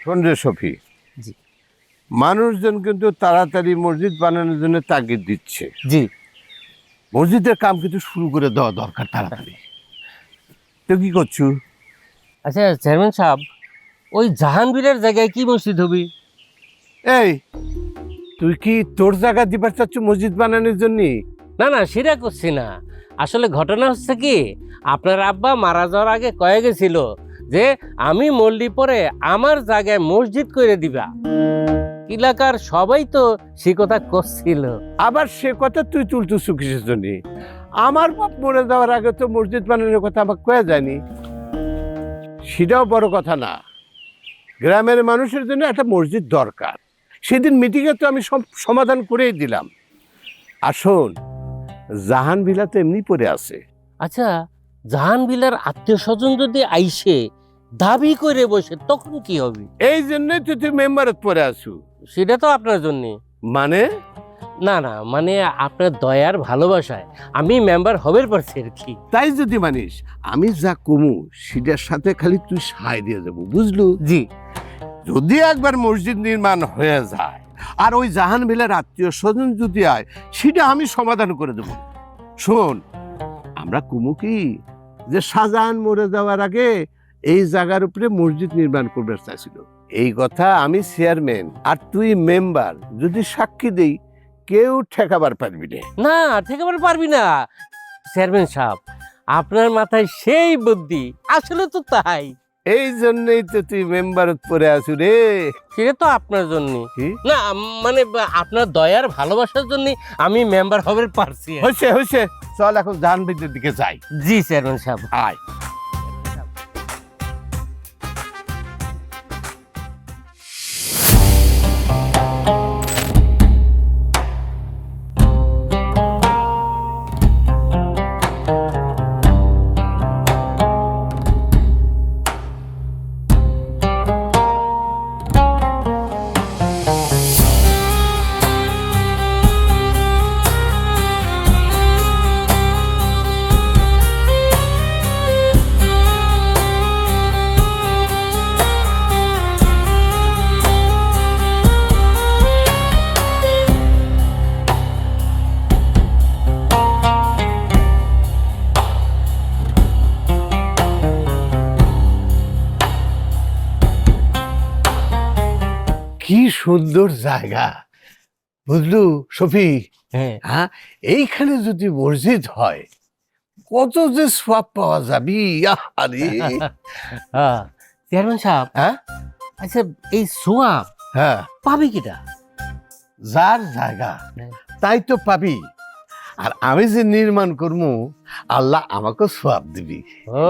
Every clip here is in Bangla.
শোন রে সফি, জি মানুষজন কিন্তু তাড়াতাড়ি মসজিদ বানানোর জন্য তাগিদ দিচ্ছে। জি। মসজিদের কাম কিন্তু শুরু করে দেওয়া দরকার তাড়াতাড়ি। তো কি করছু? আচ্ছা চেয়ারম্যান সাহেব, ওই জাহাঙ্গীরের জায়গায় কি মসজিদ হবে? এই, তুই কি তোর জায়গা দিবার চাচ্ছ মসজিদ বানানোর জন্য? না না, সেটা করছি না। আসলে ঘটনা হচ্ছে কি, আপনার আব্বা মারা যাওয়ার আগে কয়ে গেছিল যে আমি মরলি পরে আমার জায়গায় মসজিদ করে দিবা। এলাকার সবাই তো সে কথা করছিল। আবার সে কথা তুই তুলতেছু কিসের জন্য? আমার বাপ মরে যাওয়ার আগে তো মসজিদ বানানোর কথা আমাকে কয়ে যায়নি। সেটাও বড় কথা না, গ্রামের মানুষের জন্য একটা মসজিদ দরকার। সেদিন মিটিংয়ে তো আমি সমাধান করেই দিলাম। আর শোন, জাহান ভিলা তো এমনি পড়ে আছে। আচ্ছা, জাহানবিলার আত্মীয় স্বজন যদি আইসে দাবি করে বসে তখন কি হবে? এই জন্যই তো তুই মেম্বারত পড়ে আসু। সেটা তো আপনার জন্য। মানে? না না, মানে আপনার দয়ার ভালোবাসায় আমি মেম্বার হবের পারছি আর কি। তাই যদি মানিস, আমি যা কমু সেটার সাথে খালি তুই সায় দিয়ে যাবো, বুঝলু? জি। যদি একবার মসজিদ নির্মাণ হয়ে যায় আর ওই জাহান ভিলার আত্মীয় স্বজন যদি আয়, সেটা আমি সমাধান করে দেবো। শোন, আমরা কুমু কি যে শাহজাহান মরে যাওয়ার আগে এই জায়গার উপরে মসজিদ নির্মাণ করবে চাইছিল। এই কথা আমি চেয়ারম্যান আর তুই মেম্বার যদি সাক্ষী দেই, কেউ ঠেকাবার পারবি না। না, ঠেকাবার পারবি না চেয়ারম্যান সাহেব, আপনার মাথায় সেই বুদ্ধি। আসলে তো তাই। এই জন্যই তো তুই মেম্বারত পড়ে আসু রে। সেটা তো আপনার জন্য কি? না, মানে আপনার দয়ার ভালোবাসার জন্য আমি মেম্বার হবের পারছি। হয়েছে হয়েছে, চল এখন জাহান ভিতের দিকে যাই। জি চেয়ারম্যান সাহেব। আয়। কি সুন্দর জায়গা, বুঝলু সফি? হ্যাঁ হ্যাঁ, এইখানে যদি মসজিদ হয় কত যে সওয়াব পাওয়া যাবি। আরে চেয়ারম্যান সাহেব, হ্যাঁ আচ্ছা এই সোয়াব হ্যাঁ, পাবি কিটা? যার জায়গা তাই তো পাবি। আর আমি যে নির্মাণ করবো, আল্লাহ আমাকে সওয়াব দিবি। ও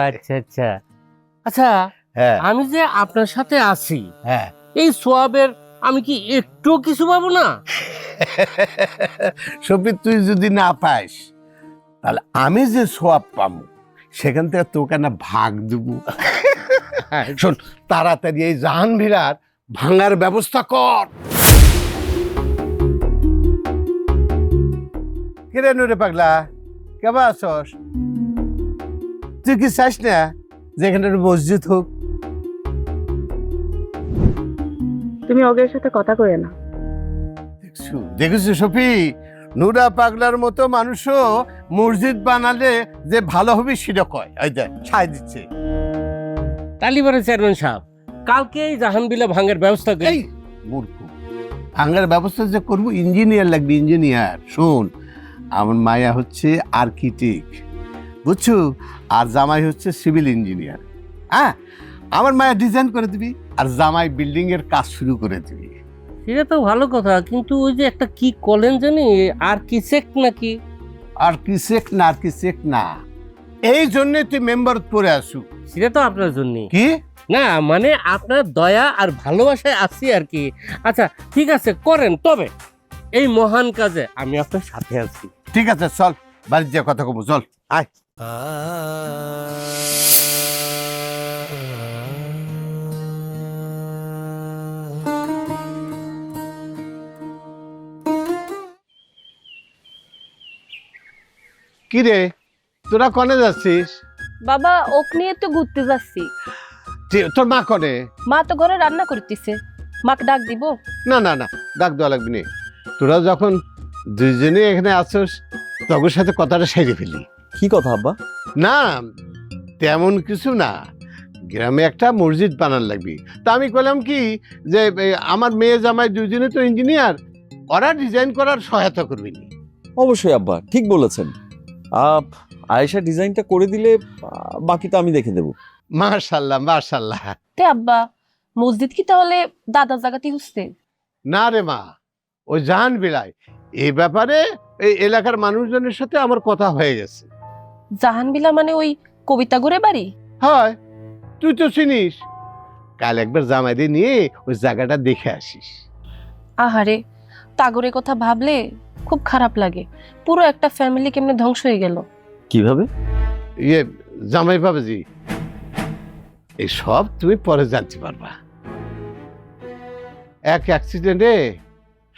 আচ্ছা আচ্ছা। আচ্ছা, হ্যাঁ আমি যে আপনার সাথে আছি, হ্যাঁ, এই সোয়াবের আমি কি একটু কিছু পাবো না? সফি তুই যদি না পাইস, তাহলে আমি যে সওয়াব পাবো সেখান থেকে তোকে না ভাগ দেবো। শোন, তাড়াতাড়ি এই জাহান ভিড়ার ভাঙার ব্যবস্থা কর। কিরে নুরে পাগলা, কেমন আছস? তুই কি চাস না যেখানে মসজিদ হোক? তুমি ওগের সাথে কথা কয়ে না। দেখেছো সফি, নুরা পাগলার মতো মানুষও মসজিদ বানালে যে ভালো হবে সেটা কয়। এই দেখ ছাই দিচ্ছে। তালিবারে চেয়ারম্যান সাহেব, কালকে এই জাহানবিলা ভাঙের ব্যবস্থা করি। এই মূর্খ, ভাঙার ব্যবস্থা যে করবো ইঞ্জিনিয়ার লাগবে, ইঞ্জিনিয়ার। শোন, আমার মায়া হচ্ছে আর্কিটেক্ট, বুঝছো, আর জামাই হচ্ছে সিভিল ইঞ্জিনিয়ার। হ্যাঁ, আমার মায়া ডিজাইন করে দিবি আর জামাই বিল্ডিং এর কাজ শুরু করে দিবি। সেটা তো ভালো কথা, কিন্তু ওই যে একটা কি কলেন জানি, আর্কিটেক্ট নাকি? আর্কিটেক্ট না, আর্কিটেক্ট না, এই জন্য তুই মেম্বার পড়ে আসু। সেটা তো আপনার জন্য। কি না মানে আপনার দয়া আর ভালোবাসায় আছি আর কি। আচ্ছা ঠিক আছে, করেন, তবে এই মহান কাজে আমি আপনার সাথে আছি। ঠিক আছে, চল বাড়ির যে কথা কব, চল আয়। কি রে, তোরা কনে যাচ্ছিস? বাবা, ওক নিয়ে তো ঘুরতে যাচ্ছি। তোর মা করে? মা তো ঘরে রান্না করতেছে, মাকে ডাক দিব? না না না, ডাক দেওয়া লাগবে না। তোরা যখন দুইজনে এখানে আসছিস তখন সাথে কথাটা সেরে ফেলি। কি কথা আব্বা? না তেমন কিছু না, গ্রামে একটা মসজিদ বানান লাগবে। তা আমি বললাম কি যে আমার মেয়ে জামাই দুইজনে তো ইঞ্জিনিয়ার, ওরা ডিজাইন করার সহায়তা করবি নি? অবশ্যই আব্বা, ঠিক বলেছেন। আয়েশা ডিজাইনটা করে দিলে বাকিটা আমি দেখে দেব। মাশাল্লাহ মাশাল্লাহ। তে আব্বা, মসজিদ কি তাহলে দাদার জায়গাতেই হচ্ছে? না রে মা, ওই জাহান বিলায় এই ব্যাপারে এই এলাকার মানুষজনের সাথে আমার কথা হয়ে গেছে। জাহানবিলা মানে ওই কবিতা ঘরে বাড়ি? হয়, তুই তো চিনিস। কাল একবার জামাইরে নিয়ে ওই জায়গাটা দেখে আসিস। আহারে, তাগরের কথা ভাবলে খুব খারাপ লাগে। পুরো একটা ফ্যামিলি কেমনে ধ্বংস হয়ে গেল। কিভাবে? ইয়ে জামাই বাবাজি, এই সব তুমি পরে জানতে পারবা। এক অ্যাক্সিডেন্টে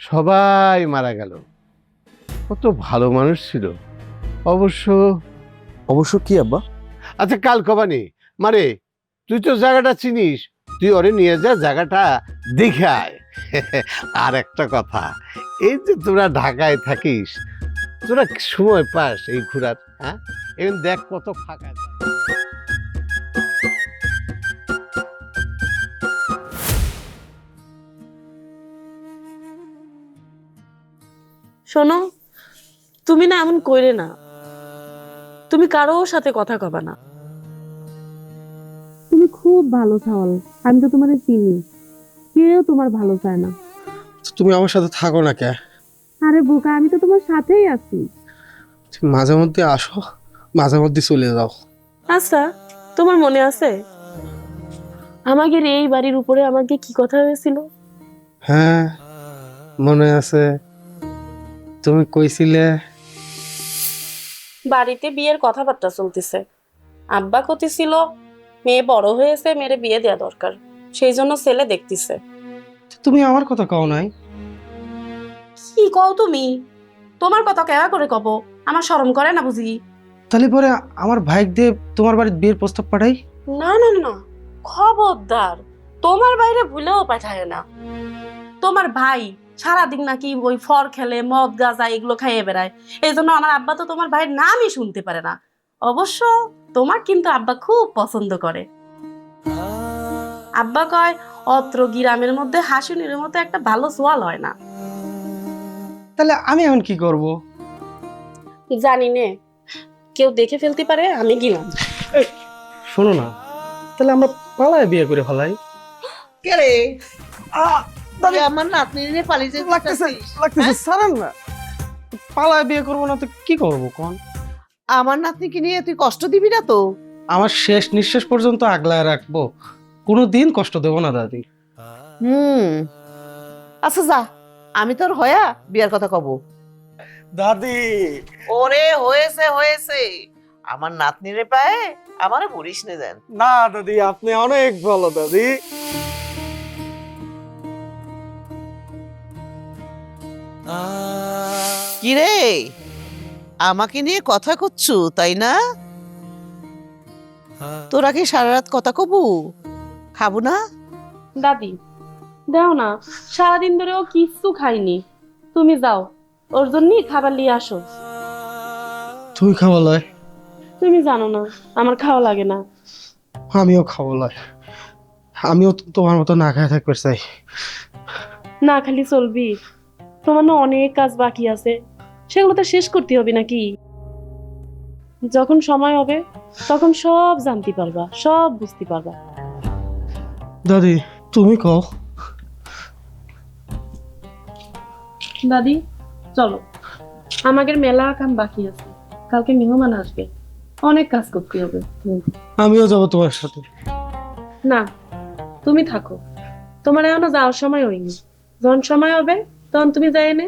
সবাই মারা গেল। কত ভালো মানুষ ছিল অবশ্য। অবশ্য কি আব্বা? আচ্ছা কাল কবানি মারে, তুই তো জায়গাটা চিনিস, তুই ওরে নিয়ে যা, জায়গাটা দেখে আয়। আর একটা কথা, এই যে তোরা ঢাকায় থাকিস, তোরা সময় পাস এই ঘোরার? হ্যাঁ, এখন দেখ কত ফাঁকা যায়। শোনো, তুমি না এমন কইরে না। তুমি কারোর সাথে কথা কবা না। তুমি খুব ভালো ছাওয়াল, আমি তো তোমারে চিনি। কেউ তোমার ভালো চায় না। তুমি আমার সাথে থাকো না কে? আরে বোকা, আমি তো তোমার সাথেই আছি। তুমি মাঝে মধ্যে আসো, মাঝে মধ্যে চলে যাও। আচ্ছা, তোমার মনে আছে আমাদের এই বাড়ির উপরে আমাকে কি কথা হয়েছিল? হ্যাঁ মনে আছে, তুমি কইছিলে বাড়িতে বিয়ের কথাবার্তা চলতেছে। আব্বা কইছিল মেয়ে বড় হয়েছে, মেয়ের বিয়ে দেওয়া দরকার, সেই জন্য ছেলে দেখতেছে। তুমি আমার কথা কও নাই? কি কও তুমি? তোমার কথা কেয়া করে কব? আমার শরম করে না বুঝি? তাহলে পরে আমার ভাইক দিয়ে তোমার বাড়িতে বিয়ের প্রস্তাব পাঠাই? না না না, খবরদার, তোমার বাইরে ভুলেও পাঠায় না। তোমার ভাই সারাদিন নাকি ওই ফর খেলে, মদ গাঁজা এগুলো খাইয়ে বেড়ায়, এই জন্য আমার আব্বা তো তোমার ভাইয়ের নামই শুনতে পারে না। অবশ্য তোমার কিন্তু আব্বা খুব পছন্দ করে। আব্বা কয় অত্র গ্রামের মধ্যে হাসুনির মতো একটা ভালো সোয়াল হয় না। তাহলে আমি এখন কি করব? জানি নে, কেউ দেখে ফেলতে পারে, আমি গেলাম। শোনো না, তাহলে আমরা পালায় বিয়ে করে ফেলাই। কে রে? তুই আমার নাতনিরে পালিয়ে যেতে লাগতেছে চাচ্ছিস? লাগতেছে, ছাড়েন না। পালায় বিয়ে করবো না তো কি করবো কোন? আমার নাতনিকে নিয়ে তুই কষ্ট দিবি না তো? আমার শেষ নিঃশ্বাস পর্যন্ত আগলায় রাখবো, কোনোদিন কষ্ট দেবো না দাদি। আচ্ছা যা, আমি তোর হয়া বিয়ার কথা কব। দাদি ওরে হয়েছে হয়েছে, আমার নাতনিরে পায়ে আমারে বলিস নে যেন। না দাদি, আপনি অনেক ভালো দাদি। কি রে, আমাকে নিয়ে কথা করছু তাই না? তোরা কি সারা রাত কথা কবু? খাবো না? দাদি দাও না, সারাদিন ধরে ও কিচ্ছু খাইনি। তুমি যাও, ওর জন্যই খাবার নিয়ে আসো। তুই খাওয়া লয়? তুমি জানো না আমার খাওয়া লাগে না। আমিও খাওয়া লয়, আমিও তোমার মতো না খায় থাকতে চাই। না খালি চলবি? তোমার না অনেক কাজ বাকি আছে, সেগুলো তো শেষ করতে হবে নাকি? যখন সময় হবে তখন সব জানতে পারবা, সব বুঝতে পারবা। দাদি তুমি কও। দাদি চলো, আমাদের মেলা কাম বাকি আছে, কালকে মেহমান আসবে, অনেক কাজ করতে হবে। আমিও যাবো তোমার সাথে। না, তুমি থাকো, তোমার এখনো যাওয়ার সময় হয়নি। যখন সময় হবে তখন তুমি যাই নে।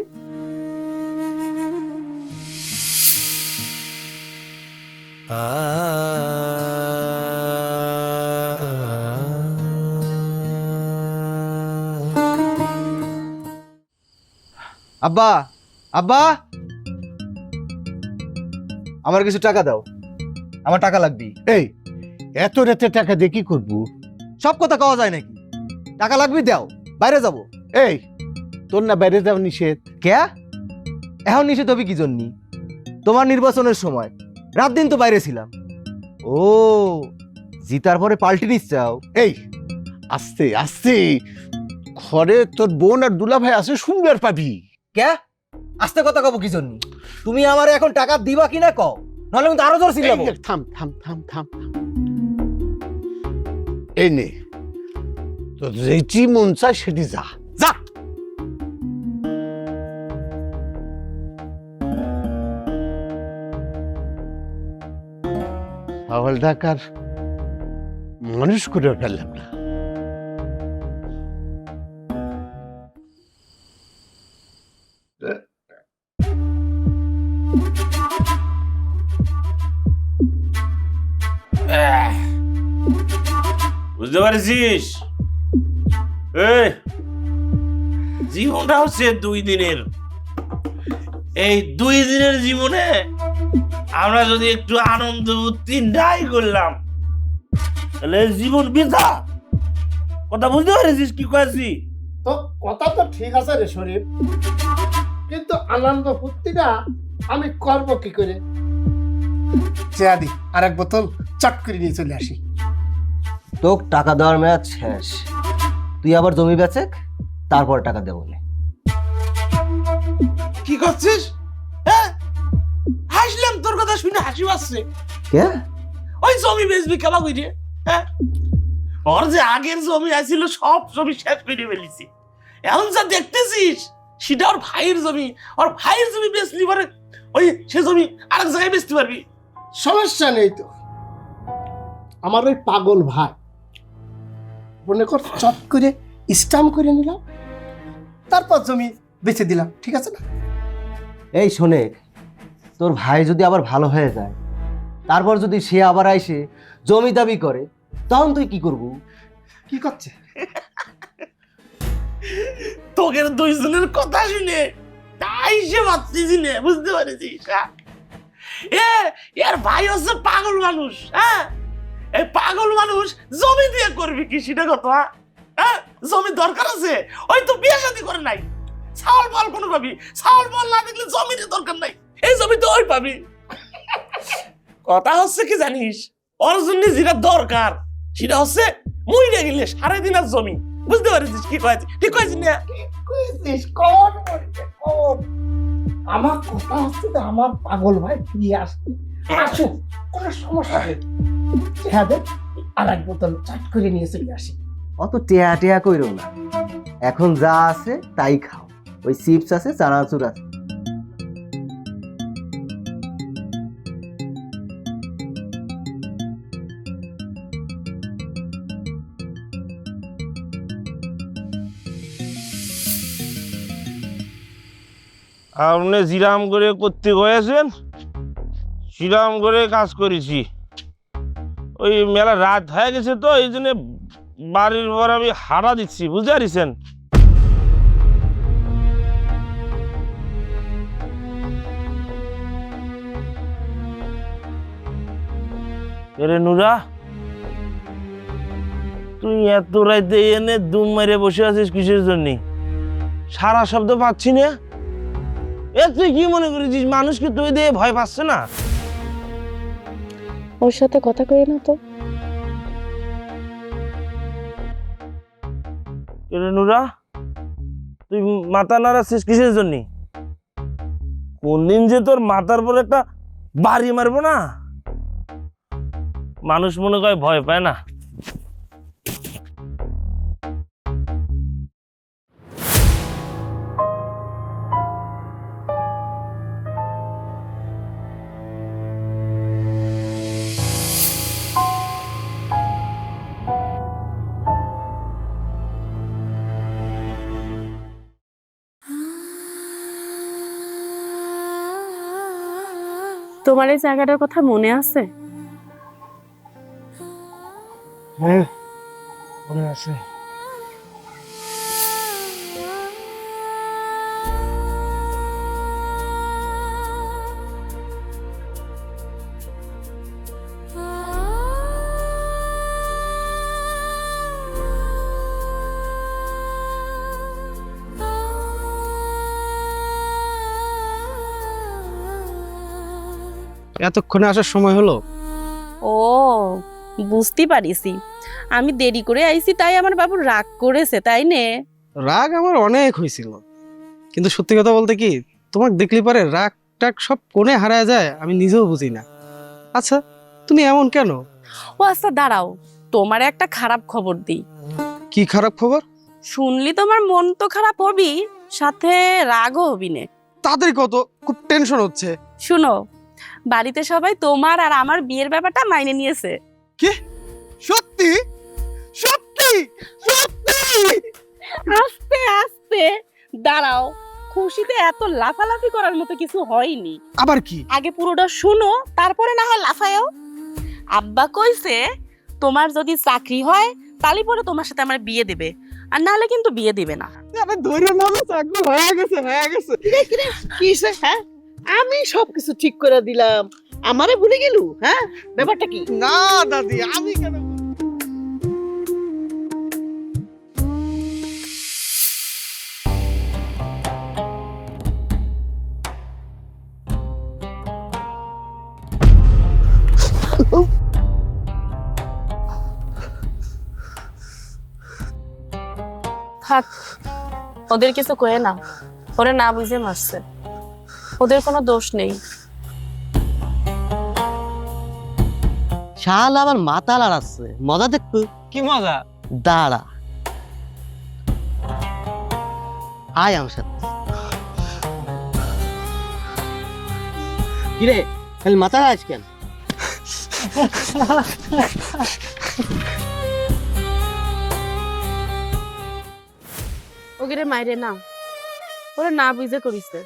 আব্বা, আব্বা, আমার কিছু টাকা দাও, আমার টাকা লাগবে। এই এত রাতে টাকা দিয়ে কি করবো? সব কথা কওয়া যায় নাকি? টাকা লাগবে দাও, বাইরে যাব। এই তোর না বাইরে যাওয়া নিষেধ? কে এখন নিষেধ হবে কি জন্য? তোমার নির্বাচনের সময় রাত দিন তো বাইরে ছিলাম। ও, জিতার পরে পাল্টি নিচ্ছাও? এই আস্তে আস্তে, ঘরে তোর বোন আর দুলা ভাই আছে, শুনবার পাবি। কে আস্তে কথা কব কি জন্য? তুমি আমারে এখন টাকা দিবা কিনা কও, নাহলে আমি তো আরো জোর ছিলাম। এই, থাম থাম থাম থাম। এই নে, তোর যেটি মন চায় সেটি যা যা। ছাগল ডাকার মানুষ করে ফেললাম না। বুঝতে পারছিস? এই জীবনটা হচ্ছে 2 দিনের। এই 2 দিনের জীবনে আমরা যদি একটু আনন্দ ফুর্তি নাই করলাম তাহলে জীবন বৃথা। কথা বুঝতে পারছিস কি কয়েছি? তো কথা তো ঠিক আছে রে শরীফ, কিন্তু আনন্দ ফুর্তিটা আমি করব কি করে? চেয়া দি, আর এক বোতল চট করে নিয়ে চলে আসি। তোক টাকা দেওয়ার মেয়াদ শেষ, তুই আবার জমি বেচেক, তারপর টাকা দেবো। কি করছিস? হ্যাঁ, হাসলাম তোর কথা শুনে, হাসি পাচ্ছে। কে? ওই জমি বেচবি কেবা কইরে? হ্যাঁ, ওর যে আগের জমি আছিল সব জমি শেষ করে ফেলেছি। এখন যা দেখতেছিস সেটা ওর ভাইয়ের জমি। ওর ভাইয়ের জমি বেচলি পরে ওই সে জমি আরেক জায়গায় বেচতে পারবি। সমস্যা নেই তো, আমার ওই পাগল ভাই মনে কর চট করে স্টাম্প করে নিলাম, তারপর জমি বেচে দিলাম, ঠিক আছে না? এই শোনে, তোর ভাই যদি আবার ভালো হয়ে যায়, তারপর যদি সে আবার আইসে জমি দাবি করে, তখন তুই কি করবো? কি করছে? তোকের 2 জনের কথা শুনে তাই সে ভাবতেছি না, বুঝতে পারছিস? এর ভাই হচ্ছে পাগল মানুষ। হ্যাঁ, এই পাগল মানুষ জমি দিয়ে করবি কি সেটা কথা? হ্যাঁ, জমি দরকার আছে, ওই তো বিয়ে শাদী করে নাই। চাউল বল কোনো পাবি, চাউল বল না দেখলে জমির দরকার নাই, এই জমি তো ওই পাবি। কথা হচ্ছে কি জানিস, ওর জন্য যেটা দরকার সেটা হচ্ছে মইরা গেলে 3.5 দিনের জমি। বুঝতে পারছিস কি কয়েছি? ঠিক কয়েছিস না? আমার কথা হচ্ছে যে আমার পাগল ভাই ফিরে আসবে, আসুক, কোনো সমস্যা নেই। হ্যাঁ, আর এক বোতল চট করে নিয়ে চলে আসি। অত টেয়া টেয়া কইরো না, এখন যা আছে তাই খাও। ওই চিপস আছে, চানাচুর আছে। আপনি জিরাম করে করতে গেছেন, সিরাম করে কাজ করেছি। ওই মেলা রাত হয়ে গেছে তো, এই জন্য বাড়ির পর আমি হারা দিচ্ছি, বুঝতে পারছেন? এরে নুরা, তুই এত রাইতে এনে দুম মেরে বসে আছিস কিসের জন্য? সারা শব্দ পাচ্ছি না। এ তুই কি মনে করেছিস মানুষ কি তুই দিয়ে ভয় পাচ্ছে না? ওর সাথে কথা কই না তো। এরে নুরা, তুই মাথা নাড়াচ্ছিস কিসের জন্য? কোনদিন যে তোর মাথার পর একটা বাড়ি মারবো না, মানুষ মনে করে ভয় পায় না। তোমার এই জায়গাটার কথা মনে আছে? হ্যাঁ, মনে আছে। এতক্ষণে আসার সময় হলো? ও, বুঝতে পারিছি। আমি দেরি করে আইছি তাই আমার বাবু রাগ করেছে, তাই নে? রাগ আমার অনেক হয়েছিল, কিন্তু সত্যি কথা বলতে কি, তোমাকে দেখলে পরে রাগ টাগ সব কোণে হারায় যায়, আমি নিজেও বুঝি না। আচ্ছা, তুমি এমন কেন? ও আচ্ছা দাঁড়াও, তোমার একটা খারাপ খবর দিই। কি খারাপ খবর? শুনলি তোমার মন তো খারাপ হবি, সাথে রাগও হবি নে। তাড়াতাড়ি কত, খুব টেনশন হচ্ছে। শুনো, বাড়িতে সবাই তোমার আর আমার বিয়ের ব্যাপারটা মাইনে নিয়েছে। কি? সত্যি? সত্যি? সত্যি? আস্তে আস্তে দাঁড়াও, খুশিতে এত লাফালাফি করার মতো কিছু হয়নি। আবার কি? আগে পুরোটা শুনো, তারপরে না হয় লাফায়ও। আব্বা কইছে তোমার যদি চাকরি হয় তাহলে পরে তোমার সাথে আমার বিয়ে দেবে, আর নাহলে কিন্তু বিয়ে দিবে না। আরে ধরে না, চাকরি হয়ে গেছে, হয়ে গেছে। কিসে? হ্যাঁ, আমি সবকিছু ঠিক করে দিলাম, আমারে ভুলে গেলু? হ্যাঁ, ব্যাপারটা কি? না দাদি, আমি কেন? থাক, ওদের কিছু কয়ে না, ওরা না বুঝে মারছে, ওদের কোনো দোষ নেই। শাল আবার মাথা লড়াচ্ছে, মজা দেখবো। কি মজা? দাঁড়া, আয় আমার সাথে। কিরে, খালি মাথা আজ কেন? ওকে রে মাইরে না, ওরা না বুঝে করিছে,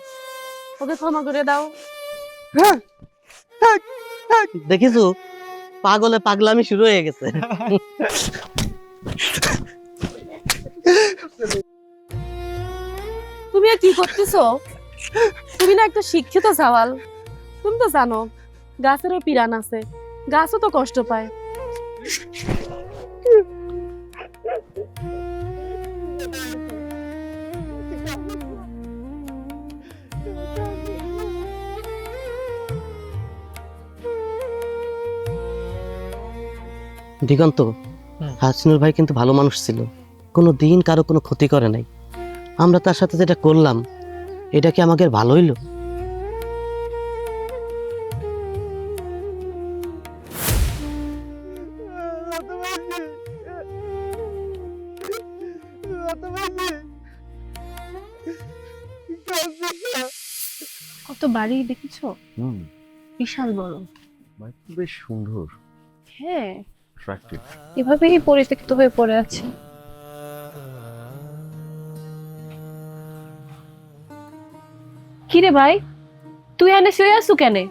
ওকে ক্ষমা করে দাও। দেখিছো, পাগলে পাগলামি শুরু হয়ে গেছে। তুমি আর কি করতেছো? তুমি না একটা শিক্ষিত সওয়াল, তুমি তো জানো গাছেরও পিরান আছে, গাছও তো কষ্ট পায়। দিগন্ত, হাসিনুর ভাই কিন্তু ভালো মানুষ ছিল, কোনো দিন কারো কোনো ক্ষতি করে নাই। আমরা তার সাথে যেটা করলাম, এটা কি আমাদের ভালো হইলো? কত বাড়ি দেখেছো? বিশাল বড়। বেশ সুন্দর, হ্যাঁ, অ্যাট্রাক্টিভ। এভাবেই পরিত্যক্ত হয়ে পড়ে আছে। কিরে ভাই, তুই এনে শুয়ে আসু কেনে?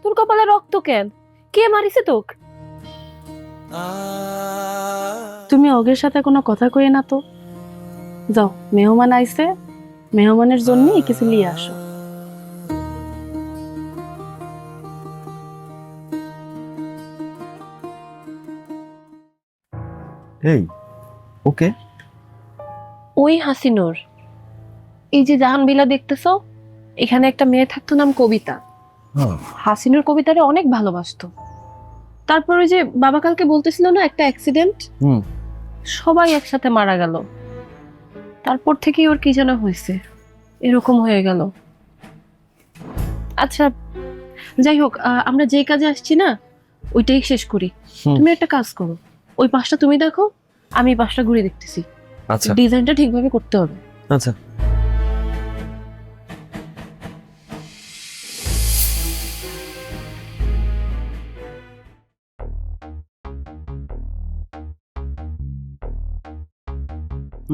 তোর কপালে রক্ত কেন? কে মারিছে তোক? তুমি ওগের সাথে কোনো কথা কই না তো। যাও, মেহমান আইছে, মেহমানের জন্য কিছু নিয়ে আসো। এই, ওকে। ওই হাসিনুর, এই যে জাহানবিলা দেখতেছো, এখানে একটা মেয়ে থাকতো, নাম কবিতা। হাসিনুর কবিতারে অনেক ভালোবাসতো। তারপর ওই যে বাবা কালকে বলতেছিল না একটা অ্যাক্সিডেন্ট, সবাই একসাথে মারা গেল। তারপর থেকেই ওর কি যেন হয়েছে, এরকম হয়ে গেল। আচ্ছা যাই হোক, আমরা যে কাজে আসছি না ওইটাই শেষ করি। তুমি একটা কাজ করো, ওই পাশটা তুমি দেখো, আমি এই পাশটা ঘুরে দেখতেছি। আচ্ছা ডিজাইনটা ঠিকভাবে করতে হবে। আচ্ছা।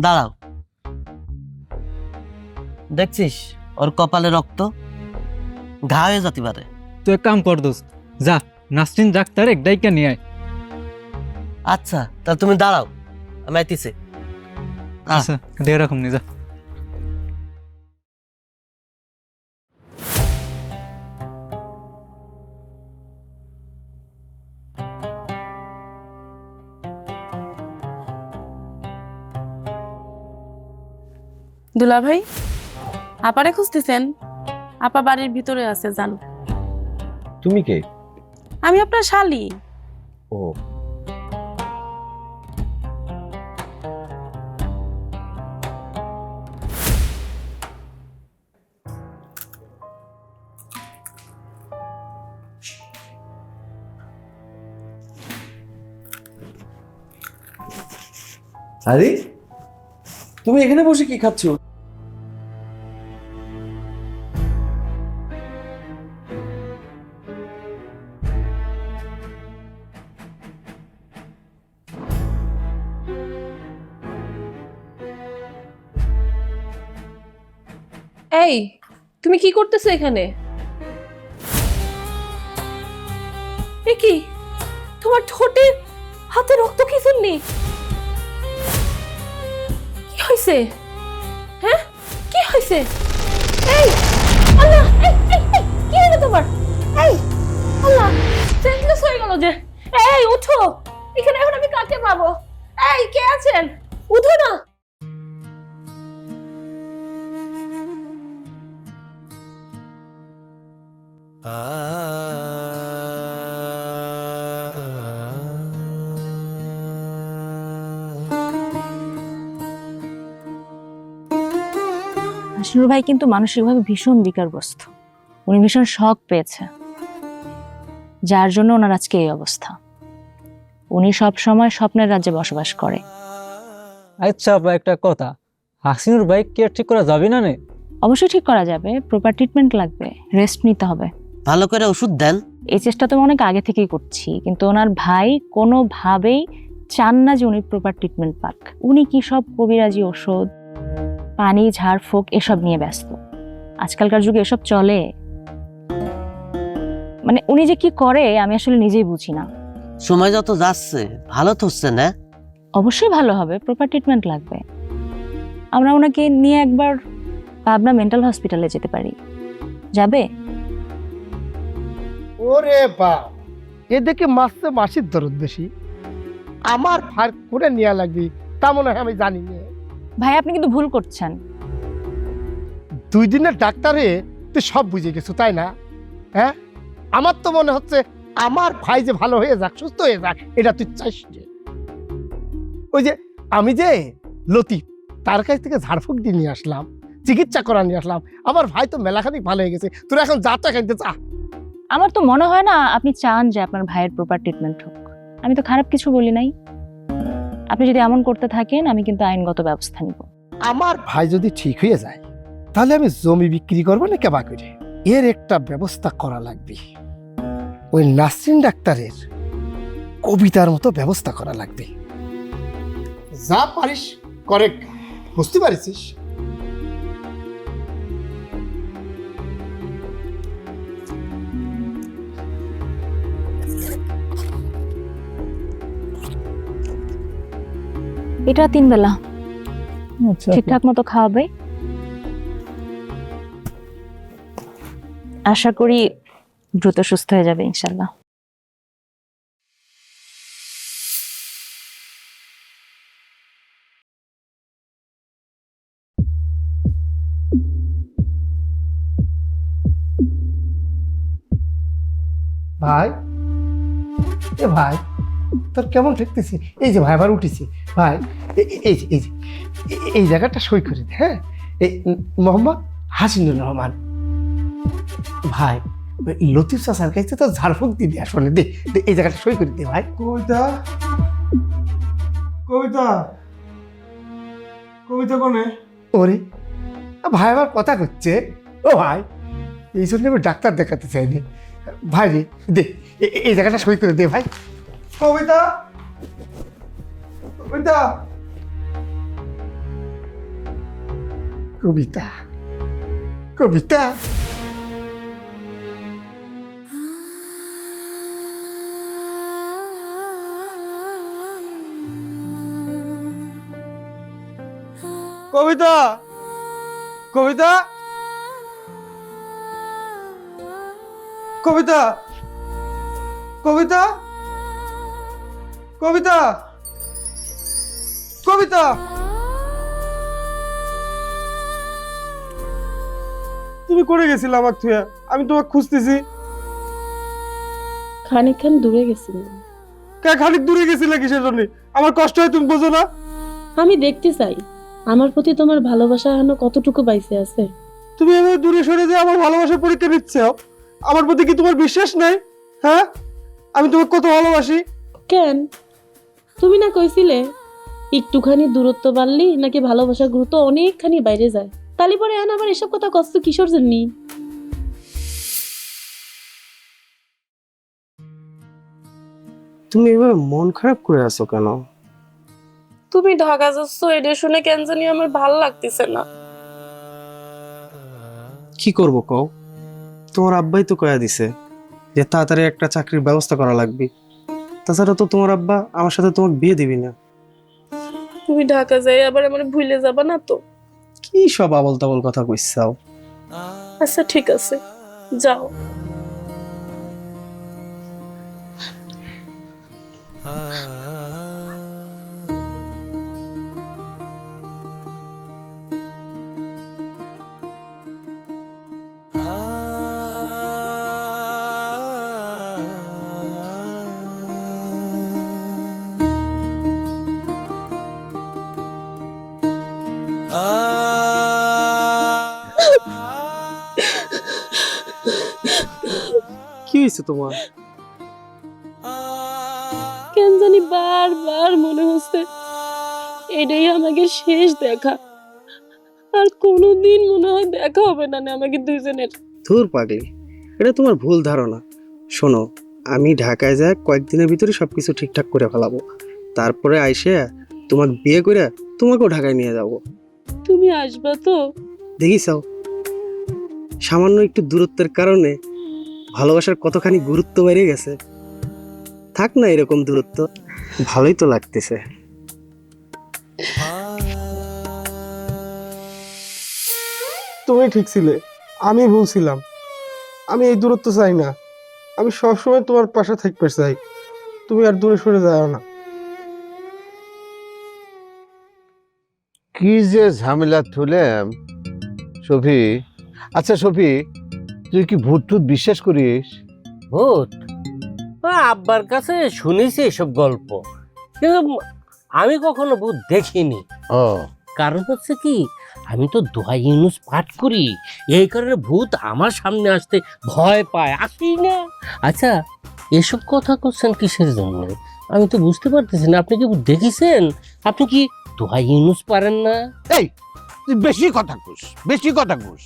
দাঁড়াও, দেখছিস ওর কপালে রক্ত, ঘা হয়ে যেতে পারে। তুই এক কাম কর দোস্ত, যা নাসরিন ডাক্তার এক ডাইকা নিয়ে আয়। আচ্ছা, তাহলে তুমি দাঁড়াও, আমি আইতেছি। আচ্ছা দিয়ে রাখুন নি, যা। দুলা ভাই, আপারে খুঁজতেছেন? আপা বাড়ির ভিতরে আছে, যান। তুমি কে? আমি আপনার শালি। ও, আরে তুমি এখানে বসে কি খাচ্ছো? এই, তুমি কি করতেছো এখানে? এ কি, তোমার ঠোঁটে হাতে রক্ত কি শুননি? কি হয়েছে? হ্যাঁ, কি হয়েছে? এই আল্লাহ, কি হলো তোমার? এই আল্লাহ, সেন্সলেস হয়ে গেল যে। এই উঠো, এখানে এখন আমি কাকে পাবো? এই, কে আছেন? উঠো না। হাসিনুর ভাই কিন্তু মানসিকভাবে ভীষণ বিকারগ্রস্ত। উনি ভীষণ শক পেয়েছে, যার জন্য ওনার আজকে এই অবস্থা। উনি সব সময় স্বপ্নের রাজ্যে বসবাস করে। আচ্ছা আপা, একটা কথা, হাসিনুর ভাই কেয়ার ঠিক করা যাবে না? অবশ্যই ঠিক করা যাবে, প্রপার ট্রিটমেন্ট লাগবে, রেস্ট নিতে হবে। ভালো করে ওষুধ দেন। এই চেষ্টা তো আমি অনেক আগে থেকেই করছি, কিন্তু ওনার ভাই কোনোভাবেই চান না যে উনি প্রপার ট্রিটমেন্ট পাক। উনি কি সব কবিরাজি ওষুধ, পানি, ঝাড়ফুঁক এসব নিয়ে ব্যস্ত। আজকালকার যুগে এসব চলে? মানে উনি যে কি করে আমি আসলে নিজেই বুঝি না। সময় যত যাচ্ছে ভালো তো হচ্ছে না। অবশ্যই ভালো হবে, প্রপার ট্রিটমেন্ট লাগবে। আমরা ওনাকে নিয়ে একবার পাবনা মেন্টাল হসপিটালে যেতে পারি, যাবে? ওরে বাপ, এ দেখে মাসে মাসির দরদ বেশি। আমার ভার করে নেওয়া লাগবে তা মনে হয় আমি জানি না। ভাই আপনি কিন্তু ভুল করছেন। 2 দিনের ডাক্তারে তুই সব বুঝে গেছো তাই না? হ্যাঁ, আমার তো মনে হচ্ছে আমার ভাই যে ভালো হয়ে যাক, সুস্থ হয়ে যাক, এটা তুই চাইস যে। ওই যে আমি যে লতিফ, তার কাছ থেকে ঝাড়ফুঁক দিয়ে নিয়ে আসলাম, চিকিৎসা করা নিয়ে আসলাম। আমার ভাই তো মেলাখানিক ভালো হয়ে গেছে, তোর এখন যা তো এখান থেকে যা। আমার তো মনে হয় না আপনি চান যে আপনার ভাইয়ের প্রপার ট্রিটমেন্ট হোক। আমি তো খারাপ কিছু বলি নাই। আপনি যদি এমন করতে থাকেন আমি কিন্তু আইনগত ব্যবস্থা নিব। আমার ভাই যদি ঠিক হয়ে যায় তাহলে আমি জমি বিক্রি করবো না কেবা করে। এর একটা ব্যবস্থা করা লাগবে। ওই নাসরিন ডাক্তারের কবিতার মতো ব্যবস্থা করা লাগবে। যা পারিস করে, বুঝতে পারিস? এটা 3 বেলা ঠিকঠাক মতো খাওয়াবে। আশা করি দ্রুত সুস্থ হয়ে যাবে ইনশাল্লাহ। ভাই, এ ভাই তোর কেমন ঠেকতেছি? এই যে ভাই আবার উঠেছি। ভাই এই যে এই জায়গাটা সই করে দে। হ্যাঁ, এই মোহাম্মদ হাসিনুর রহমান। ভাই লতিফ চাচার কাছে তো ঝাড়ফুঁক দিবি, আসলে দে এই জায়গাটা সই করে দে ভাই। কবিতা, কবিতা, কবিতা কোনে? ওরে ভাই আমার কথা করছে। ও ভাই, এই জন্য আমি ডাক্তার দেখাতে চাইনি ভাই রে। দে এই জায়গাটা সই করে দে ভাই। কবিতা, কবিতা, কবিতা, কবিতা। কবিতা, কবিতা, কবিতা, কবিতা, কবিতা, কবিতা। তুমি করে গেছিলে আমার থুয়া, আমি তোমাকে খুঁজতেছি। খানিকক্ষণ দূরে গেছিলাম। খানিক দূরে গেছিলে কিসের জন্য? আমার কষ্ট হয় তুমি বোঝো না? আমি দেখতে চাই আমার প্রতি তোমার ভালোবাসা এখনো কতটুকু বাইসে আছে। তুমি এভাবে দূরে সরে যে আমার ভালোবাসার পরীক্ষা নিচ্ছ, আমার প্রতি কি তোমার বিশ্বাস নাই? হ্যাঁ, আমি তোমাকে কত ভালোবাসি। কেন তুমি না কইছিলে একটুখানি দূরত্ব বাড়লি নাকি ভালোবাসার গুরুত্ব অনেকখানি বাইরে যায়? তালি পরে এখন আবার এসব কথা কষ্ট কিশোর জন্য? তুমি এভাবে মন খারাপ করে আছো কেন? তুমি ঢাকা যাচ্ছ এটা শুনে কেন জানি আমার ভালো লাগতেছে না। কি করব কও? তোমার আব্বাই তো কয়া দিছে যে তাড়াতাড়ি একটা চাকরির ব্যবস্থা করা লাগবে। তাছাড়া তো তোমার আব্বা আমার সাথে তোমাকে বিয়ে দিবি না। তুমি ঢাকা যাই আবার আমার ভুলে যাবা না তো? কি সব আবল তাবল কথা কইছাও। আচ্ছা ঠিক আছে, যাও। কি হয়েছে তোমার? কেন জানি বারবার মনে হচ্ছে এটাই আমাকে শেষ দেখা, আর কোনোদিন মনে হয় দেখা হবে না আমাকে দুইজনের। ধুর পাগলি, এটা তোমার ভুল ধারণা। শোনো, আমি ঢাকায় যাই কয়েকদিনের ভিতরে সবকিছু ঠিকঠাক করে ফেলাবো, তারপরে আইসে তোমাকে বিয়ে করে তোমাকেও ঢাকায় নিয়ে যাব। তুমি আসবা তো? দেখিসাও, সামান্য একটু দূরত্বের কারণে ভালোবাসার কতখানি গুরুত্ব বেড়ে গেছে। থাক না এরকম দূরত্ব, ভালোই তো লাগতেছে। তুমি ঠিক ছিলে, আমি ভুল ছিলাম। আমি এই দূরত্ব চাই না, আমি সবসময় তোমার পাশে থাকতে চাই। তুমি আর দূরে সরে যাও না। কি যে ঝামেলা তুলেম সফি। আচ্ছা সফি, তুই কি ভূত টুত বিশ্বাস করিস? ভূত? আব্বার কাছে শুনেছি এসব গল্প, কিন্তু আমি কখনো ভূত দেখিনি। ও, কারণ হচ্ছে কি, আমি তো দোয়া ইউনুস পাঠ করি, এই কারণে ভূত আমার সামনে আসতে ভয় পায়, আসি না। আচ্ছা, এসব কথা করছেন কিসের জন্য আমি তো বুঝতে পারতেছি না। আপনি কি দেখেছেন? আপনি কি দোয়া ইউনুস পারেন না? এই তুই বেশি কথা কুস, বেশি কথা কুস।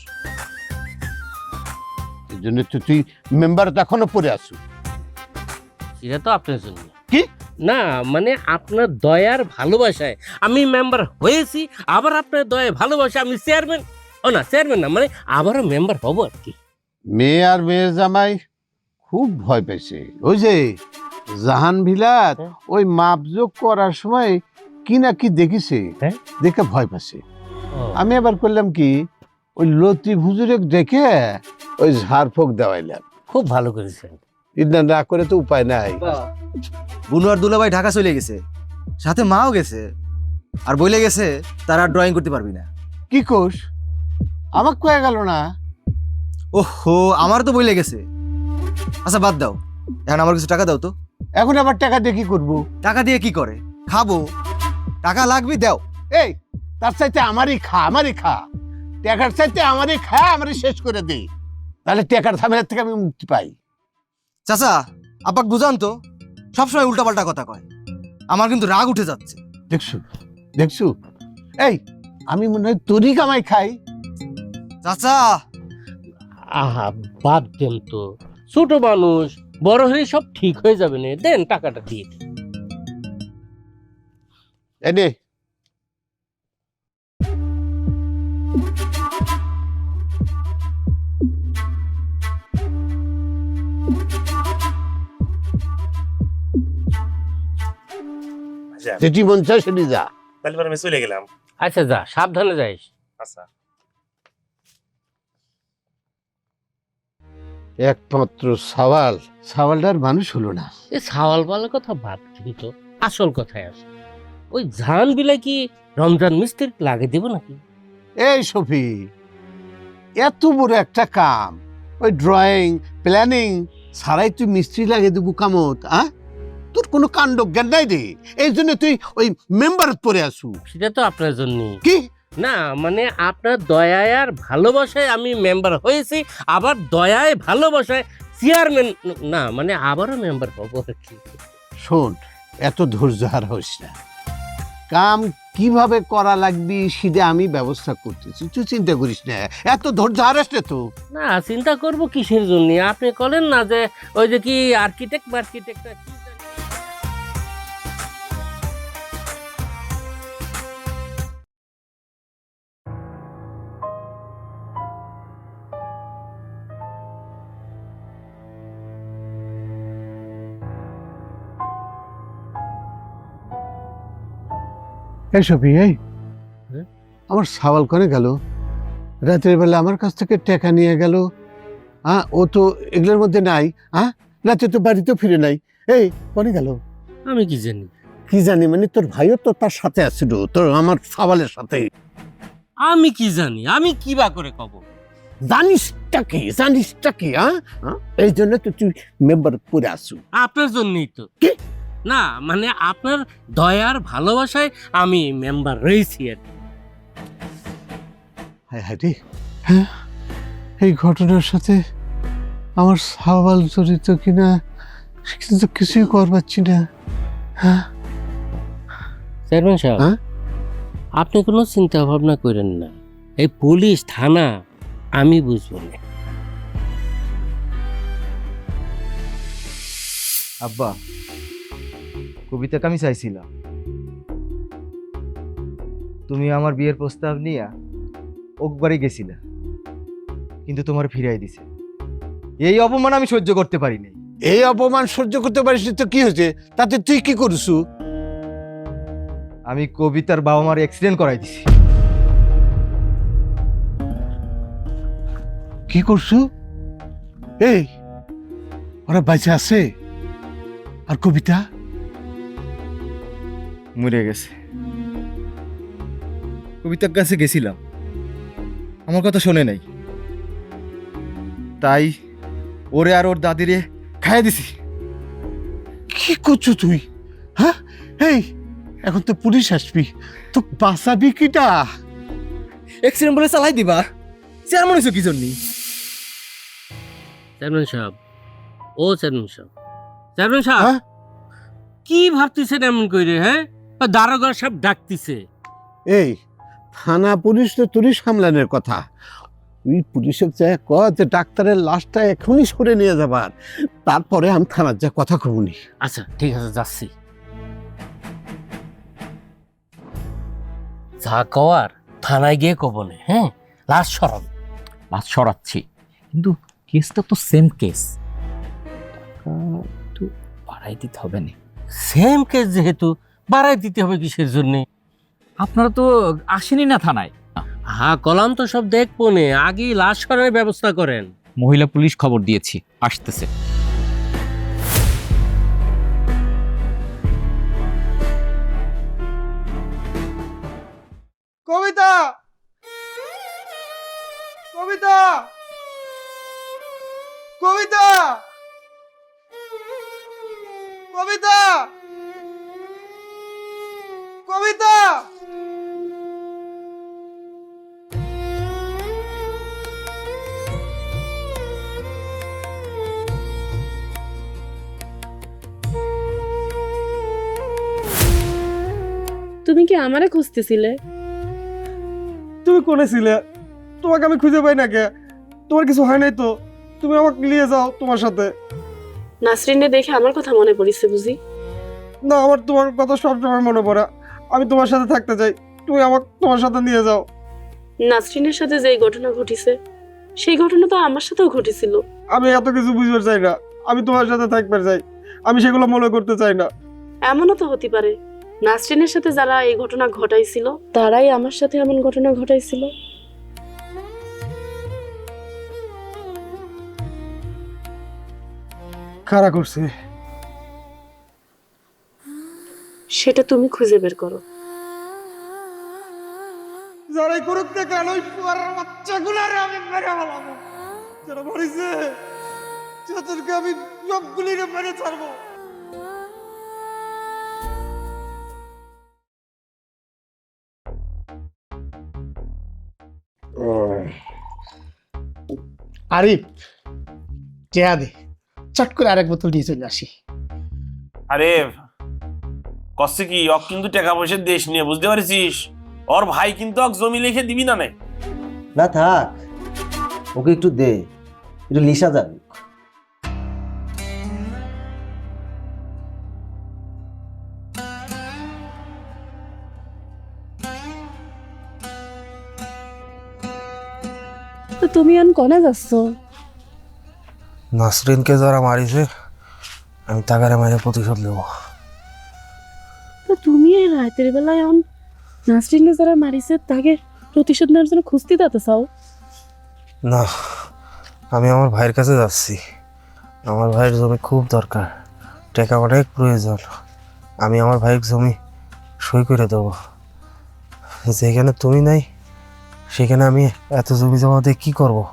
এই জন্য তো তুই মেম্বার তো এখনো পড়ে আসু। এটা তো আপনার জন্য। কি না, মানে আপনার দয়ার ভালোবাসায় আমি মেম্বার হয়েছি, আবার আপনার দয়ায় ভালোবাসা আমি চেয়ারম্যান, ও না চেয়ারম্যান না, মানে আবারও মেম্বার হব আর কি। মেয়ে আর মেয়ের জামাই খুব ভয় পেয়েছে। ওই যে জাহান বিলাত ওই মাপজোক করার সময় কি না কি দেখিছে, দেখে ভয় পাচ্ছে। আমি আবার করলাম কি, ওই লতি হুজুরে দেখে ওই ঝাড়ফুঁক দেওয়াইলাম। খুব ভালো করেছেন। ইদনা না করে তো উপায় নাই। বুনু আর দুলাভাই ঢাকা চলে গেছে, সাথে মাও গেছে, আর বলে গেছে তারা ড্রয়িং করতে পারবি না। কি কোষ? আমাক কয়ে গেল না? ওহো, আমার তো বলে গেছে। আচ্ছা বাদ দাও, এখন আমার কিছু টাকা দাও তো। এখন আবার টাকা দিয়ে কি করবো? টাকা দিয়ে কি করে? খাবো, টাকা লাগবে দাও। এই তার চাইতে আমারই খা, আমারই খা। টাকার চাইতে আমারই খা, আমারই শেষ করে দে, তাহলে টাকার ঝামেলার থেকে আমি মুক্তি পাই। চাচা, আপাক বুঝান তো, সবসময় উল্টাপাল্টা কথা কয়, আমার কিন্তু রাগ উঠে যাচ্ছে। দেখছু দেখছু, এই আমি মনে হয় তোরই কামাই খাই। চাচা, আহা বাদ দেন তো, ছোট মানুষ, বড় হয়ে সব ঠিক হয়ে যাবে না। দেন টাকাটা দিয়ে দিন। এনে যেটি মন চায় সেটি যা। তাহলে আমি চলে গেলাম। আচ্ছা যা, সাবধানে যাইস। আচ্ছা। একমাত্র সাওয়ালটার মানুষ হলো না। এই সাওয়াল বালার কথা বাদ দিন তো, আসল কথায় আসে। ওই ঝান বিলাই কি রমজান মিস্ত্রি লাগে দেব নাকি? এই সফি, এত বড় একটা কাম, ওই ড্রয়িং প্ল্যানিং ছাড়াই তুই মিস্ত্রি লাগিয়ে দেবো কামত? তোর কোনো কাণ্ড জ্ঞান নাই রে, এই জন্য তুই ওই মেম্বার পরে আসু। সেটা তো আপনার জন্য কি না, মানে আপনার দয়ায় আর ভালোবাসায় আমি মেম্বার হয়েছি, আবার দয়ায় ভালোবাসায় চেয়ারম্যান না, মানে আবারও মেম্বার হবো আর কি। শোন, এত ধৈর্য হার হইস না, কাম কিভাবে করা লাগবে সেটা আমি ব্যবস্থা করতেছি, তুই চিন্তা করিস না, এত ধৈর্য হারাস না তো। না চিন্তা করব কিসের জন্য? আপনি বলেন না যে ওই যে কি আর্কিটেক্ট কি জানি। এই সবই এই হ্যাঁ? আমার সাওয়াল করে গেল, রাতের বেলা আমার কাছ থেকে টাকা নিয়ে গেল। ও তো এগুলোর মধ্যে নাই। রাতে তো বাড়িতেও ফিরে নাই। এই কোনে গেল? আমি কি জানি? কি জানি মানে তোর ভাইও তো তার সাথে আসছিল, তোর আমার সাওয়ালের সাথে। আমি কি জানি? আমি কি বা করে কব? জানিসটা কি? এই জন্য তো তুই মেম্বার করে আসু। আপনার জন্যই তো। কি? না মানে আপনার দয়ার ভালোবাসায় আমি মেম্বার রয়েছি আর কি। হায় হায় রে, হ্যাঁ এই ঘটনার সাথে আমার সাওয়াল জড়িত কিনা কিন্তু কিছুই কর পাচ্ছি না। চেয়ারম্যান সাহেব, হ্যাঁ? আপনি কোনো চিন্তা ভাবনা করেন না, এই পুলিশ থানা আমি বুঝবো না। আব্বা, কবিতাকে আমি চাইছিলাম, তুমি আমার বিয়ের প্রস্তাব নিয়ে ওকবারে গেছিলা, কিন্তু তোমার ফিরাই দিছে। এই অপমান আমি সহ্য করতে পারি নাই। এই অপমান সহ্য করতে পারিস তো কি হয়েছে? তাতে তুই কি করছু? আমি কবিতার বাবা মার অ্যাক্সিডেন্ট করাই দিছি। কি করছু? এই ওরা বাইচে আছে? আর কবিতা? মরে গেছে। কবিতার কাছে গেছিলাম, আমার কথা শোনে নাই, তাই ওরে আর ওর দাদিরে খাইয়ে দিছি। কি করছো তুই? এই এখন তো পুলিশ আসবি, তো বাঁচাবি কিটা? অ্যাক্সিডেন্ট বলে চালাই দিবা? চেয়ারম্যান হইছো কি জন্য? চেয়ারম্যান সাহেব, চেয়ারম্যান সাহেব, কি ভাবতেছেন এমন করে? দারোগা সব ডাকতেছে। এই থানা পুলিশ তো তুই সামলানোর কথা, তুই পুলিশের যা যে ডাক্তারের লাশটা এখনই সরে নিয়ে যাবার, তারপরে আমি থানার যা কথা কবনি। আচ্ছা ঠিক আছে, যাচ্ছি। যা কওয়ার থানায় গিয়ে কব না। লাশ সরান। লাশ সরাচ্ছি, কিন্তু কেসটা তো সেম কেস, একটু বাড়াই দিতে হবে না? সেম কেস যেহেতু বাড়াই দিতে হবে কিসের জন্য? আপনারা তো আসেনি না থানায়? কলাম তো সব দেখবো নে, আগেই লাশ সরানোর ব্যবস্থা করেন। মহিলা পুলিশ খবর দিয়েছি, আসতেছে। কবিতা, কবিতা, কবিতা, কবিতা, কবিতা। তুমি কি আমারে খুঁজতেছিলে? তুমি কোনে ছিলে? তোমাকে আমি খুঁজে পাই না কে? তোমার কিছু হয় নাই তো? তুমি আমাকে নিয়ে যাও তোমার সাথে। নাসরিনে দেখে আমার কথা মনে পড়িছে বুঝি? না, আমার তোমার কথা সবসময় মনে পড়ে, আমি তোমার সাথে থাকতে চাই, তুমি আমাকে তোমার সাথে নিয়ে যাও। নাসরিনের সাথে যেই ঘটনা ঘটিছে সেই ঘটনা তো আমার সাথেও ঘটেছিল। আমি এত কিছু বুঝতে চাই না, আমি তোমার সাথে থাকতে চাই, আমি সেগুলো মনে করতে চাই না। এমনও তো হতে পারে নাসরিনের সাথে যারা এই ঘটনা ঘটাইছিল তারাই আমার সাথে এমন ঘটনা ঘটাইছিল। খারাপ করছে, সেটা তুমি খুঁজে বের করো। যারাই করুক না কেন ওই পুয়ারের বাচ্চাগুলার আমি মেরে ফেলাবো। যারা মরিছে যাদেরকে আমি সবগুলিকে মেরে ছাড়বো। আরিফ চেয়া দে, চট করে আরেক বোতল নিয়ে চলে আসি। আরে কষ্ট কি অক কিন্তু টাকা পয়সা দেশ নিয়ে বুঝতে পারছিস, ওর ভাই কিন্তু অক জমি লিখে দিবি না নে। না থাক, ওকে একটু দে, একটু লিসা যাবে। তো তুমি আন কনে যাচ্ছ? নাসরিনকে যারা মারিছে আমি তাগারে মারে প্রতিশোধ নেব। তো তুমি এই রাতের বেলায় অন নাসরিনকে যারা মারিছে তাকে প্রতিশোধ নেওয়ার জন্য খুঁজতে যেতে চাও? না, আমি আমার ভাইয়ের কাছে যাচ্ছি। আমার ভাইয়ের জমি খুব দরকার, টাকা অনেক প্রয়োজন। আমি আমার ভাইয়ের জমি সই করে দেবো। যেখানে তুমি নাই সেখানে আমি এত জমি জমা দিয়ে কি করবো?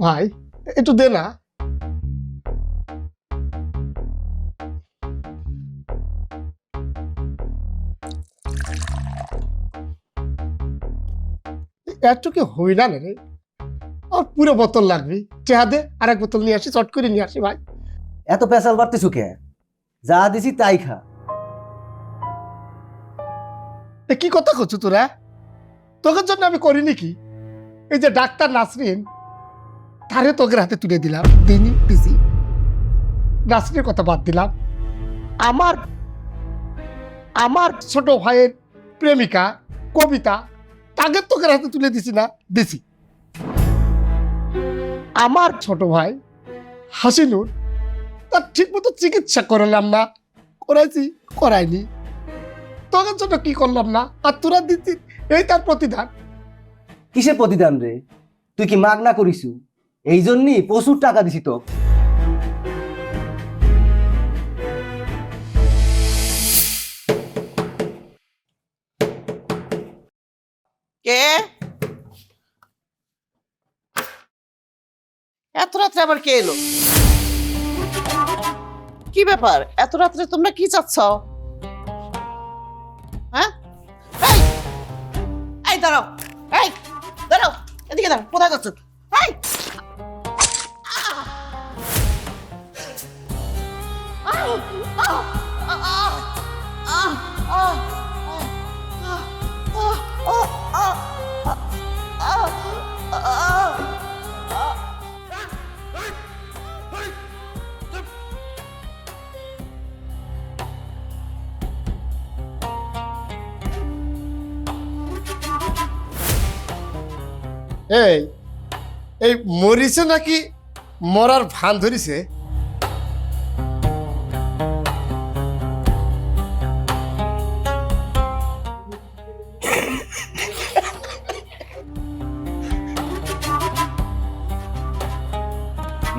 ভাই একটু দে না। একটু কি হই না রে, আর পুরো বোতল লাগবে। চেহা দে, আরেক বোতল নিয়ে আসি, চট করে নিয়ে আসি। ভাই এত পেশাল বাড়তেছু কে? যা দিছি তাই খা। এ কি কথা করছো তোরা? তোদের জন্য আমি করিনি কি? এই যে ডাক্তার নাসরিন, তারে তোকে হাতে তুলে দিলাম, দিনই দিছি। নাসরিনের কথা বাদ দিলাম, আমার ছোট ভাইয়ের প্রেমিকা কবিতা, তাকে তোকে হাতে তুলে দিছি না? দিছি। আমার ছোট ভাই হাসিনুর, তার ঠিক মতো চিকিৎসা করলাম না, করাইছি করাইনি। তোদের জন্য কি করলাম না, আর তোরা দিচ্ছি, এই তার প্রতিদান। কিসের প্রতিদান রে? তুই কি মাগনা করিসু? এই জন্যই প্রচুর টাকা দিছি তো। কে এত রাত্রে আবার কে এলো? কি ব্যাপার, এত রাত্রে তোমরা কি চাচ্ছ? হ্যাঁ, এই এই দাঁড়াও, এই দাঁড়াও, এদিকে দাঁড়াও, কোথায় যাচ্ছ? এই এই এই মরিছে নাকি মরার ভান ধরিছে?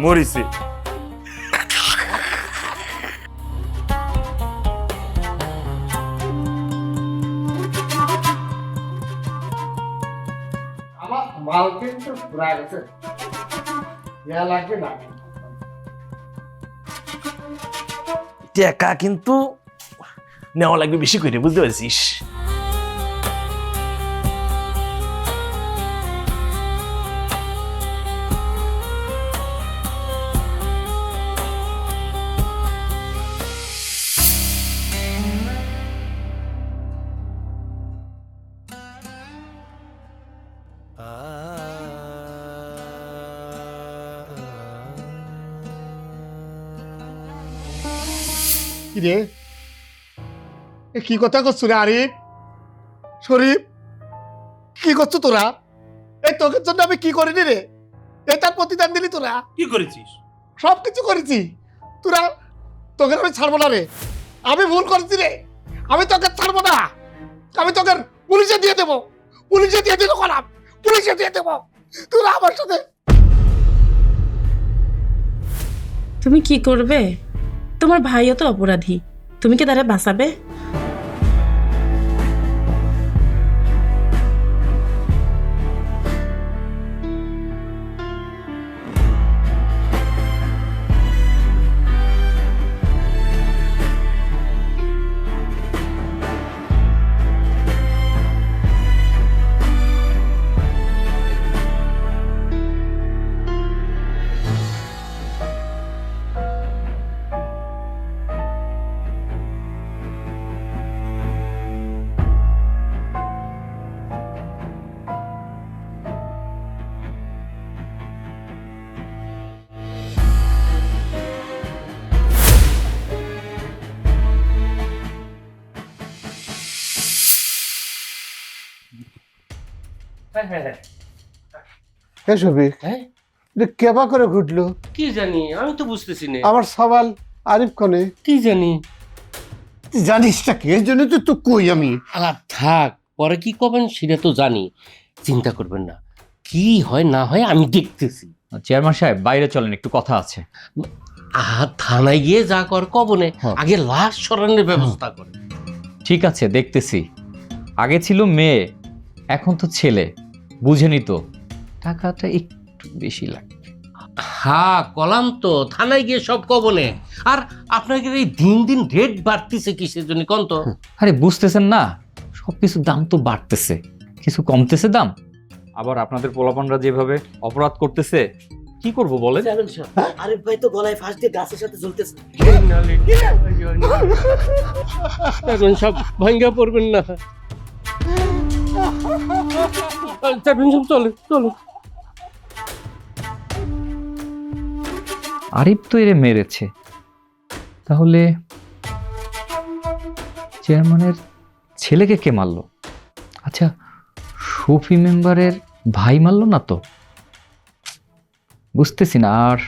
মরিছে। আমার মাল কিন্তু পুরা গেছে, ইয়া লাগবে না। টাকা কিন্তু নেওয়া লাগবে বেশি করে, বুঝতে পারছিস? কি রে, এ কি কথা করছো রে আরিফ, শরীফ? কি করছো তোরা? এই তোদের জন্য আমি কি করিনি রে? এটার প্রতিদান দিলি তোরা? কি করেছিস? সব কিছু করেছি। তোরা, তোকে আমি ছাড়বো না রে। আমি ভুল করেছি রে, আমি তোকে ছাড়বো না। আমি তোকে পুলিশে দিয়ে দেবো, পুলিশে দিয়ে দিল কলাম, পুলিশে দিয়ে দেবো। তোরা আমার সাথে তুমি কি করবে? তোমার ভাইও তো অপরাধী, তুমি কি তারা বাঁচাবে? হ্যাঁ শফিক, হ্যাঁ এটা কেবা করে ঘটলো? কি জানি, আমি তো বুঝতেছি না। আমার সওয়াল আরিফ কনে কি জানি। তুই জানিসটা কি? এর জন্য তো কই আমি। আলাপ থাক, পরে কি করবেন সেটা তো জানি, চিন্তা করবেন না। কি হয় না হয় আমি দেখতেছি। চেয়ারম্যান সাহেব বাইরে চলেন, একটু কথা আছে। থানায় গিয়ে যা কর কবনে, আগে লাশ সরানোর ব্যবস্থা করে। ঠিক আছে, দেখতেছি। আগে ছিল মেয়ে, এখন তো ছেলে, বুঝেনি তো টাকাটা একটু বেশি লাগে। হ্যাঁ কলাম তো, থানায় গিয়ে সব কবনে। আর আপনাকে এই দিন দিন রেট বাড়তিছে কিসের জন্য কোন তো? আরে বুঝতেছেন না, সবকিছুর দাম তো বাড়তেছে, কিছু কমতেছে দাম। আবার আপনাদের পোলাপানরা যেভাবে অপরাধ করতেছে, কি করব বলেন? আরিফ ভাই তো গলায় ফাঁস দিয়ে গাছের সাথে ঝুলতেছে। এখন সব ভাঙ্গা পড়বেন না। চলে চলো। আরিফ তো এরে মেরেছে, তাহলে চেয়ারম্যানের ছেলেকে কে মারলো? আচ্ছা, শফি মেম্বারের ভাই মারলো না তো? বুঝতেছি না। আর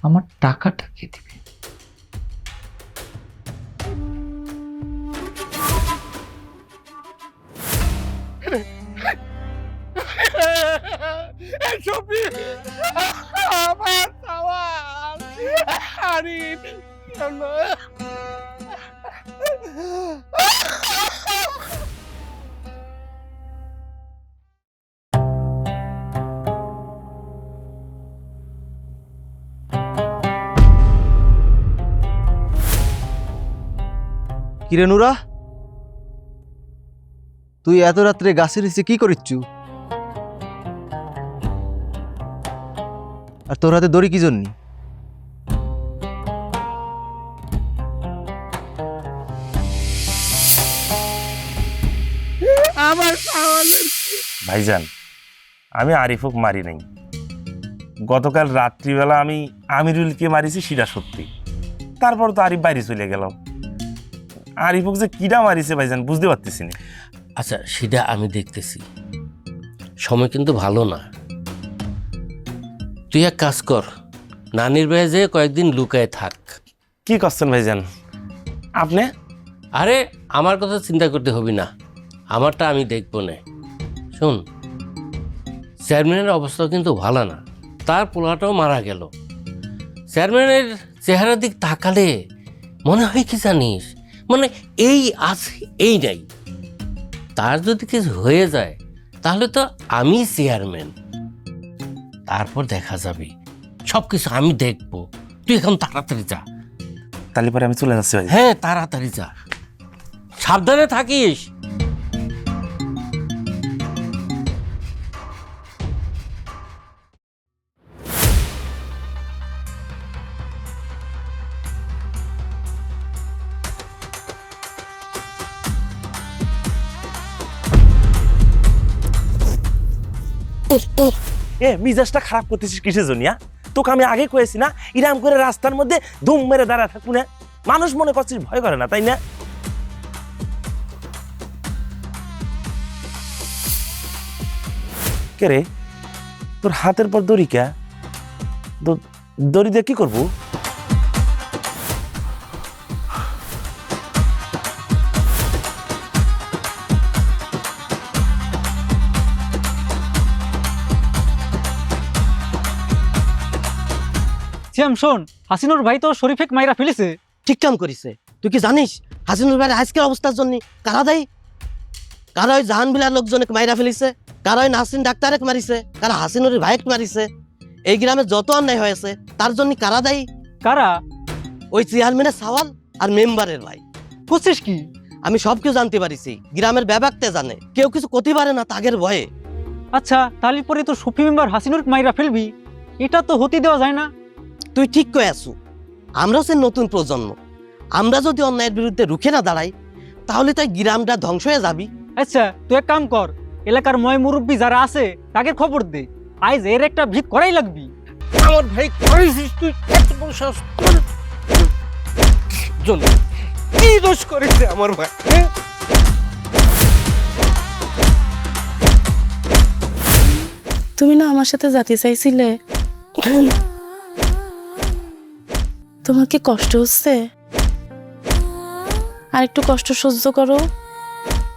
আমার টাকাটা কে দিবে? শফিক, আমার সওয়াল আরিফ কিরে নুরা, তুই এত রাত্রে গাছের নিচে কি করিচ্ছু? আর তোর হাতে দড়ি কি জন্য? আমার সওয়ালের ভাইজান, আমি আরিফক মারি নাই। গতকাল রাত্রিবেলা আমি আমিরুলকে মারিছি, সেটা সত্যি। তারপর তো আরিফ বাইরে চলে গেল। আরিফক যে কিডা মারিছে ভাইজান বুঝতে পারতেছি না। আচ্ছা সেটা আমি দেখতেছি, সময় কিন্তু ভালো না। তুই এক কাজ কর, নানির বাড়ি যেয়ে কয়েকদিন লুকায় থাক। কি করছেন ভাইজান আপনি? আরে আমার কথা চিন্তা করতে হবে না, আমারটা আমি দেখবো না। শোন, চেয়ারম্যানের অবস্থা কিন্তু ভালো না, তার পোলাটাও মারা গেল। চেয়ারম্যানের চেহারার দিক তাকালে মনে হয় কি জানিস, মানে এই আছে এই নাই। তার যদি কিছু হয়ে যায় তাহলে তো আমি চেয়ারম্যান, তারপর দেখা যাবে। সব কিছু আমি দেখবো, তুই এখন তাড়াতাড়ি যা। তাহলে পরে আমি চলে যাচ্ছি ভাই। হ্যাঁ তাড়াতাড়ি যা, সাবধানে থাকিস। এ মিজাজটা খারাপ করতেছিস কিসের জন্য? তোকে আমি আগে কয়েছি না, ইরাম করে রাস্তার মধ্যে ধুম মেরে দাঁড়া থাকবো না। মানুষ মনে করছিস ভয় করে না, তাই না? কে রে, তোর হাতের পর দড়ি কে? দড়ি দিয়ে কি করবো? শ্যাম শোন, হাসিনুর ভাই তো শরীফেক মাইরা ফেলেছে। ঠিক কাম করিছে। তুই কি জানিস হাসিনুর ভাইয়ের আজকের অবস্থার জন্য কারা দেয়? কারা ওই জাহান বিলার লোকজনকে মাইরা ফেলিছে, কারা ওই নাসরিন ডাক্তারকে মারিছে, কারা হাসিনুর ভাইকে মারিছে। এই গ্রামে যত অন্যায় হয়েছে তার জন্য কারা দেয়? কারা? ওই চেয়ারম্যানের সওয়াল আর মেম্বারের ভাই। বুঝছিস কি? আমি সব কিছু জানতে পারিছি, গ্রামের ব্যাপারতে জানে, কেউ কিছু করতে পারে না তাগের ভয়ে। আচ্ছা তাহলে পরে তো সফি মেম্বার হাসিনুর মাইরা ফেলবি, এটা তো হতে দেওয়া যায় না। তুই ঠিক কয়ে আসু, আমরা হচ্ছে নতুন প্রজন্ম, আমরা যদি অন্যায়ের বিরুদ্ধে রুখে না দাঁড়াই তাহলে তো এই গ্রামটা ধ্বংস হয়ে যাবি। আচ্ছা তুই এক কাম কর, এলাকার ময় মুরব্বী যারা আছে তাকে খবর দে, আইজ এর একটা ভিত করাই লাগবি। আমার ভাই করেছিস তুই এত বড় সাহস? জন্য কি দোষ করেছে আমার ভাই? তুমি না আমার সাথে যেতে চাইছিলে, তোমার কি কষ্ট হচ্ছে? আর একটু কষ্ট সহ্য করো,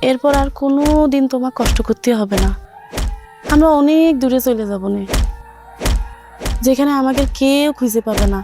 এরপর আর কোনো দিন তোমার কষ্ট করতে হবে না। আমরা অনেক দূরে চলে যাবো না, যেখানে আমাকে কেউ খুঁজে পাবে না।